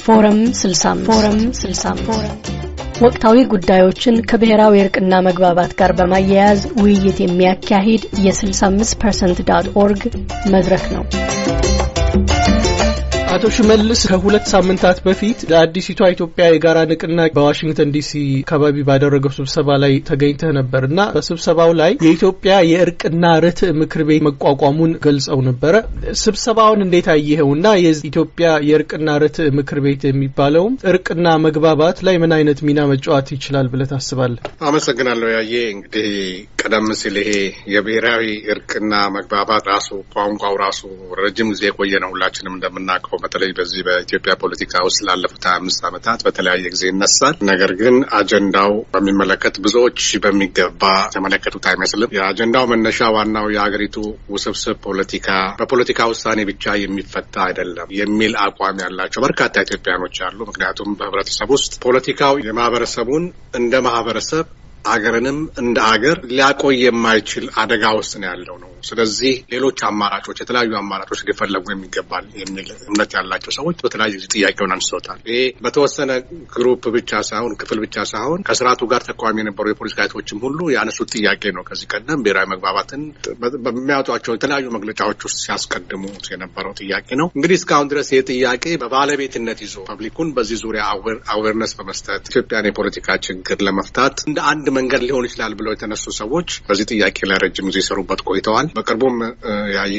ፎረም 65 ወቅታዊ ጉዳዮችን ከብሔራዊ እርቅና መግባባት ጋር በማያያዝ ውይይት የሚያካሂድ የ65% መድረክ ነው። አቶ ሽመልስ ከሁለት ሳምንታት በፊት ለአዲሲቷ ኢትዮጵያ የጋራ ንቅናቄ በዋሽንግተን ዲሲ አካባቢ ባደረገው ስብሰባ ላይ ተገኝተህ ነበርና በስብሰባው ላይ የኢትዮጵያ የእርቅና ርትዕ ምክር ቤት መቋቋሙን ገልጸው ነበር። ስብሰባውን እንዴት አየኸውና የኢትዮጵያ የእርቅና ርትዕ ምክር ቤት የሚባለው እርቅና መግባባት ላይ ምን አይነት ሚና መጫወት ይችላል ብለህ ታስባለህ? አመሰግናለሁ። እንግዲህ ቀደም ሲል ይሄ የብሔራዊ እርቅና መግባባት ራሱ ቋንቋው ራሱ ረጅም ጊዜ የቆየ ነው። ሁላችንም እንደምናውቀው በተለይ በዚህ በኢትዮጵያ ፖለቲካ ውስጥ ላለፉት 25 ዓመታት በተለያየ ጊዜ ይነሳል። ነገር ግን አጀንዳው በሚመለከት ብዙዎች በሚገባ ተመለከቱት አይመስልም። የአጀንዳው መነሻ ዋናው የሀገሪቱ ውስብስብ ፖለቲካ በፖለቲካ ውሳኔ ብቻ የሚፈታ አይደለም የሚል አቋም ያላቸው በርካታ ኢትዮጵያኖች አሉ። ምክንያቱም በህብረተሰብ ውስጥ ፖለቲካው የማህበረሰቡን እንደ ማህበረሰብ አገርንም እንደ አገር ሊያቆይ የማይችል አደጋ ውስጥ ነው ያለው ነው። ስለዚህ ሌሎች አማራጮች የተለያዩ አማራጮች ሊፈለጉ የሚገባል የሚል እምነት ያላቸው ሰዎች በተለያዩ ጊዜ ጥያቄውን አንስተውታል። ይሄ በተወሰነ ግሩፕ ብቻ ሳይሆን ክፍል ብቻ ሳይሆን ከስርዓቱ ጋር ተቃዋሚ የነበሩ የፖለቲካ ኃይሎችም ሁሉ ያነሱት ጥያቄ ነው። ከዚህ ቀደም ብሔራዊ መግባባትን በሚያወጧቸው የተለያዩ መግለጫዎች ውስጥ ሲያስቀድሙ የነበረው ጥያቄ ነው። እንግዲህ እስካሁን ድረስ ይህ ጥያቄ በባለቤትነት ይዞ ፐብሊኩን በዚህ ዙሪያ አዌርነስ በመስጠት ኢትዮጵያን የፖለቲካ ችግር ለመፍታት እንደ አንድ መንገድ ሊሆን ይችላል ብለው የተነሱ ሰዎች በዚህ ጥያቄ ላይ ረጅም ጊዜ ይሰሩበት ቆይተዋል። በቅርቡም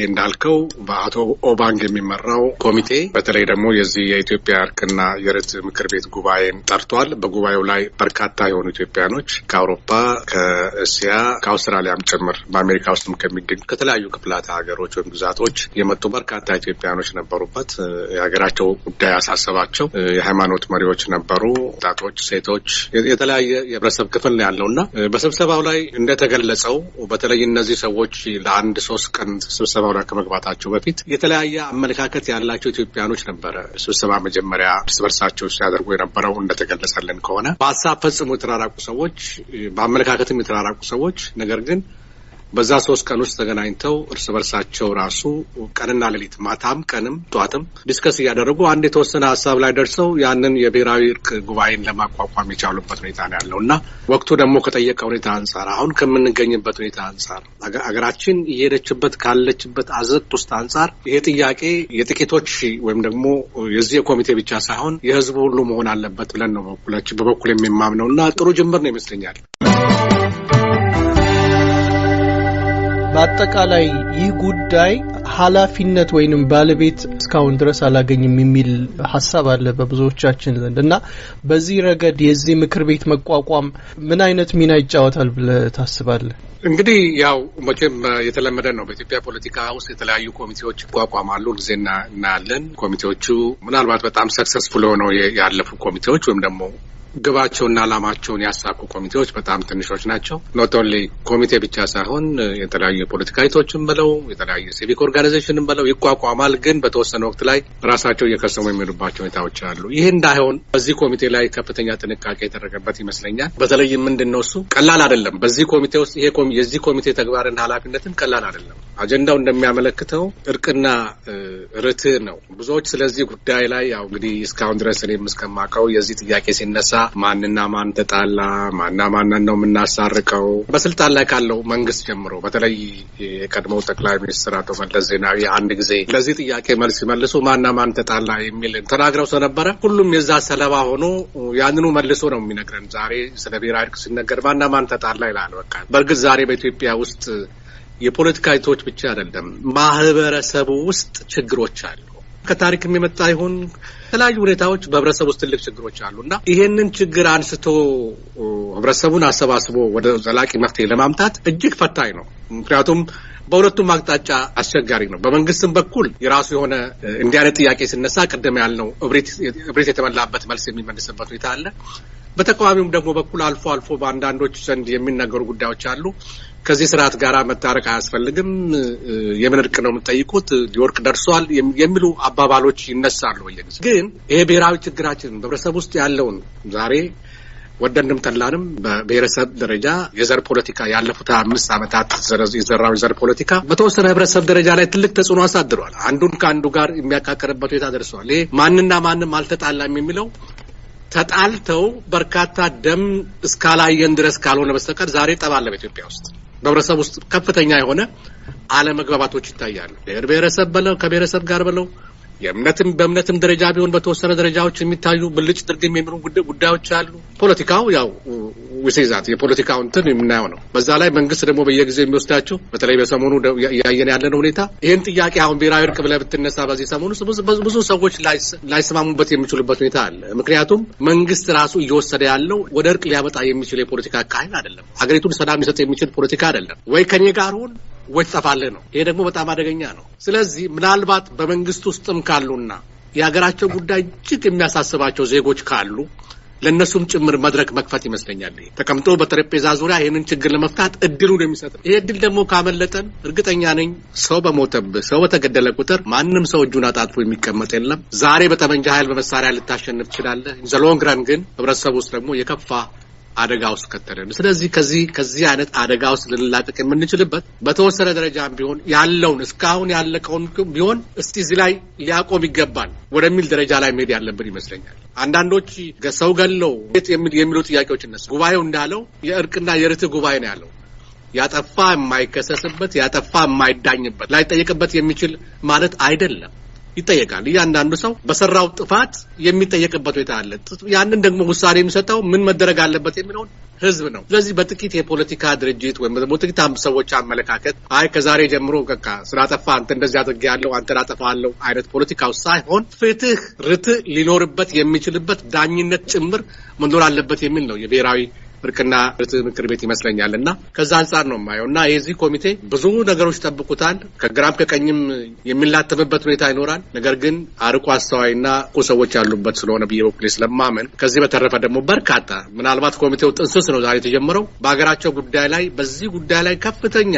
እንዳልከው በአቶ ኦባንግ የሚመራው ኮሚቴ በተለይ ደግሞ የዚህ የኢትዮጵያ እርቅና የርትዕ ምክር ቤት ጉባኤን ጠርቷል። በጉባኤው ላይ በርካታ የሆኑ ኢትዮጵያኖች ከአውሮፓ፣ ከእስያ፣ ከአውስትራሊያም ጭምር በአሜሪካ ውስጥም ከሚገኙ ከተለያዩ ክፍላት ሀገሮች ወይም ግዛቶች የመጡ በርካታ ኢትዮጵያኖች ነበሩበት። የሀገራቸው ጉዳይ ያሳሰባቸው የሃይማኖት መሪዎች ነበሩ፣ ወጣቶች፣ ሴቶች፣ የተለያየ የህብረተሰብ ክፍል ነው ያለውና በስብሰባው ላይ እንደተገለጸው በተለይ እነዚህ ሰዎች ለአንድ 3 ቀን ስብሰባው ላይ ከመግባታቸው በፊት የተለያየ አመለካከት ያላቸው ኢትዮጵያኖች ነበረ ስብሰባ መጀመሪያ እርስ በርሳቸው ሲያደርጉ የነበረው። እንደተገለጸልን ከሆነ በሀሳብ ፈጽሞ የተራራቁ ሰዎች፣ በአመለካከትም የተራራቁ ሰዎች ነገር ግን በዛ 3 ቀን ውስጥ ተገናኝተው እርስ በርሳቸው ራሱ ቀንና ሌሊት ማታም ቀንም ጧትም ዲስከስ እያደረጉ አንድ የተወሰነ ሀሳብ ላይ ደርሰው ያንን የብሔራዊ እርቅ ጉባኤን ለማቋቋም የቻሉበት ሁኔታ ነው ያለውና ወቅቱ ደግሞ ከጠየቀ ሁኔታ አንጻር አሁን ከምንገኝበት ሁኔታ አንጻር አገራችን እየሄደችበት ካለችበት አዘቅት ውስጥ አንጻር ይሄ ጥያቄ የጥቂቶች ወይም ደግሞ የዚህ ኮሚቴ ብቻ ሳይሆን የህዝቡ ሁሉ መሆን አለበት ብለን ነው በበኩል የሚማምነውና ጥሩ ጅምር ነው ይመስለኛል። በአጠቃላይ ይህ ጉዳይ ኃላፊነት ወይንም ባለቤት እስካሁን ድረስ አላገኝም የሚል ሐሳብ አለ በብዙዎቻችን ዘንድና በዚህ ረገድ የዚህ ምክር ቤት መቋቋም ምን አይነት ሚና ይጫወታል ብለህ ታስባለህ? እንግዲህ ያው መቼም የተለመደ ነው። በኢትዮጵያ ፖለቲካ ውስጥ የተለያዩ ኮሚቴዎች ይቋቋማሉ። ጊዜ እናያለን። ኮሚቴዎቹ ምናልባት በጣም ሰክሰስፉል ሆነው ያለፉ ኮሚቴዎች ወይም ደግሞ ግባቸውና ዓላማቸውን ያሳኩ ኮሚቴዎች በጣም ትንሾች ናቸው። ኖት ኦንሊ ኮሚቴ ብቻ ሳይሆን የተለያዩ የፖለቲካ ኃይሎችም ብለው የተለያዩ ሲቪክ ኦርጋናይዜሽንም ብለው ይቋቋማል። ግን በተወሰነ ወቅት ላይ ራሳቸው እየከሰሙ የሚሄዱባቸው ሁኔታዎች አሉ። ይህ እንዳይሆን በዚህ ኮሚቴ ላይ ከፍተኛ ጥንቃቄ የተደረገበት ይመስለኛል። በተለይም ምንድነው እሱ ቀላል አይደለም። በዚህ ኮሚቴ ውስጥ የዚህ ኮሚቴ ተግባርና ኃላፊነትም ቀላል አይደለም። አጀንዳው እንደሚያመለክተው እርቅና ርትዕ ነው። ብዙዎች ስለዚህ ጉዳይ ላይ ያው እንግዲህ እስካሁን ድረስ እኔም እስከማውቀው የዚህ ጥያቄ ሲነሳ ማንና ማን ተጣላ፣ ማንን ነው የምናሳርቀው፣ በስልጣን ላይ ካለው መንግስት ጀምሮ በተለይ የቀድሞው ጠቅላይ ሚኒስትር አቶ መለስ ዜናዊ አንድ ጊዜ ለዚህ ጥያቄ መልስ ሲመልሱ ማንና ማን ተጣላ የሚል ተናግረው ስለነበረ ሁሉም የዛ ሰለባ ሆኖ ያንኑ መልሶ ነው የሚነግረን። ዛሬ ስለ ብሔራዊ እርቅ ሲነገር ማንና ማን ተጣላ ይላል። በቃ በእርግጥ ዛሬ በኢትዮጵያ ውስጥ የፖለቲካ ኃይሎች ብቻ አይደለም ማህበረሰቡ ውስጥ ችግሮች አሉ። ከታሪክም የመጣ ይሁን የተለያዩ ሁኔታዎች በህብረተሰቡ ውስጥ ትልቅ ችግሮች አሉና ይሄንን ችግር አንስቶ ህብረተሰቡን አሰባስቦ ወደ ዘላቂ መፍትሄ ለማምጣት እጅግ ፈታኝ ነው። ምክንያቱም በሁለቱም አቅጣጫ አስቸጋሪ ነው። በመንግስትም በኩል የራሱ የሆነ እንዲህ አይነት ጥያቄ ሲነሳ ቀደም ያልነው እብሪት የተመላበት መልስ የሚመልስበት ሁኔታ አለ። በተቃዋሚውም ደግሞ በኩል አልፎ አልፎ በአንዳንዶች ዘንድ የሚነገሩ ጉዳዮች አሉ። ከዚህ ስርዓት ጋር መታረቅ አያስፈልግም፣ የምን እርቅ ነው የምትጠይቁት፣ ሊወርቅ ደርሷል የሚሉ አባባሎች ይነሳሉ በየጊዜው። ግን ይሄ ብሔራዊ ችግራችን በህብረተሰብ ውስጥ ያለውን ዛሬ ወደንም ተላንም በብሔረሰብ ደረጃ የዘር ፖለቲካ ያለፉት 5 ዓመታት የዘራው የዘር ፖለቲካ በተወሰነ ህብረተሰብ ደረጃ ላይ ትልቅ ተጽዕኖ አሳድሯል። አንዱን ከአንዱ ጋር የሚያካከርበት ሁኔታ ደርሷል። ይሄ ማንና ማንም አልተጣላም የሚለው ተጣልተው በርካታ ደም እስካላየን ድረስ ካልሆነ በስተቀር ዛሬ ጠባለ በኢትዮጵያ ውስጥ በህብረተሰብ ውስጥ ከፍተኛ የሆነ አለመግባባቶች ይታያሉ። ብሔረሰብ በለው ከብሔረሰብ ጋር በለው በእምነትም ደረጃ ቢሆን በተወሰነ ደረጃዎች የሚታዩ ብልጭ ድርግም የሚሉ ጉዳዮች አሉ። ፖለቲካው ያው ወይሴዛት የፖለቲካው እንትን የምናየው ነው። በዛ ላይ መንግስት ደግሞ በየጊዜው የሚወስዳቸው በተለይ በሰሞኑ ያየን ያለነው ሁኔታ ይሄን ጥያቄ አሁን ብሔራዊ እርቅ ብለህ ብትነሳ በዚህ ሰሞኑ ብዙ ሰዎች ላይስማሙበት የሚችሉበት ሁኔታ አለ። ምክንያቱም መንግስት ራሱ እየወሰደ ያለው ወደ እርቅ ሊያመጣ የሚችል የፖለቲካ አካሄድ አይደለም። ሀገሪቱን ሰላም ሊሰጥ የሚችል ፖለቲካ አይደለም። ወይ ከኔ ጋር ሁን ወይ ተጣፋለህ ነው። ይሄ ደግሞ በጣም አደገኛ ነው። ስለዚህ ምናልባት በመንግስት ውስጥም ካሉና የሀገራቸው ጉዳይ እጅግ የሚያሳስባቸው ዜጎች ካሉ ለነሱም ጭምር መድረክ መክፈት ይመስለኛል። ተቀምጦ በጠረጴዛ ዙሪያ ይሄንን ችግር ለመፍታት እድሉን የሚሰጥ ይሄ እድል ደግሞ ካመለጠን እርግጠኛ ነኝ ሰው በሞተብህ ሰው በተገደለ ቁጥር ማንም ሰው እጁን አጣጥፎ የሚቀመጥ የለም። ዛሬ በጠመንጃ ኃይል በመሳሪያ ልታሸንፍ ትችላለህ። ዘሎንግ ረን ግን ህብረተሰቡ ውስጥ ደግሞ የከፋ አደጋ ውስጥ ከተረን። ስለዚህ ከዚህ አይነት አደጋ ውስጥ ልንላቀቅ የምንችልበት በተወሰነ ደረጃም ቢሆን ያለውን እስካሁን ያለቀውን ቢሆን እስቲ እዚህ ላይ ሊያቆም ይገባል ወደሚል ደረጃ ላይ መሄድ ያለብን ይመስለኛል። አንዳንዶች ሰው ገለው የሚሉ ጥያቄዎች እነሱ ጉባኤው እንዳለው የእርቅና የርትዕ ጉባኤ ነው ያለው። ያጠፋ የማይከሰስበት ያጠፋ የማይዳኝበት ላይጠየቅበት የሚችል ማለት አይደለም። ይጠየቃል። እያንዳንዱ ሰው በሰራው ጥፋት የሚጠየቅበት ሁኔታ አለ። ያንን ደግሞ ውሳኔ የሚሰጠው ምን መደረግ አለበት የሚለውን ህዝብ ነው። ስለዚህ በጥቂት የፖለቲካ ድርጅት ወይም ደግሞ ጥቂት ሰዎች አመለካከት ከዛሬ ጀምሮ ስላጠፋ አንተ እንደዚህ አድርጌያለሁ አንተ አጠፋለሁ አይነት ፖለቲካው ሳይሆን ፍትህ ርትዕ ሊኖርበት የሚችልበት ዳኝነት ጭምር መኖር አለበት የሚል ነው የብሔራዊ እርቅና ርትዕ ምክር ቤት ይመስለኛልና ከዛ አንፃር ነው የማየውና የዚህ ኮሚቴ ብዙ ነገሮች ጠብቁታል። ከግራም ከቀኝም የሚላተምበት ሁኔታ ይኖራል። ነገር ግን አርቆ አስተዋይና ሰዎች ያሉበት ስለሆነ በየበኩሌ ስለማመን ከዚህ በተረፈ ደግሞ በርካታ ምናልባት ኮሚቴው ጥንስስ ነው ዛሬ የተጀመረው በሀገራቸው ጉዳይ ላይ በዚህ ጉዳይ ላይ ከፍተኛ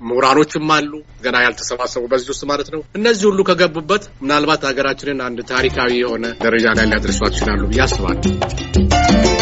ምሁራኖችም አሉ ገና ያልተሰባሰቡ በዚህ ውስጥ ማለት ነው። እነዚህ ሁሉ ከገቡበት ምናልባት ሀገራችንን አንድ ታሪካዊ የሆነ ደረጃ ላይ ሊያደርሷት ይችላሉ ብዬ አስባለሁ።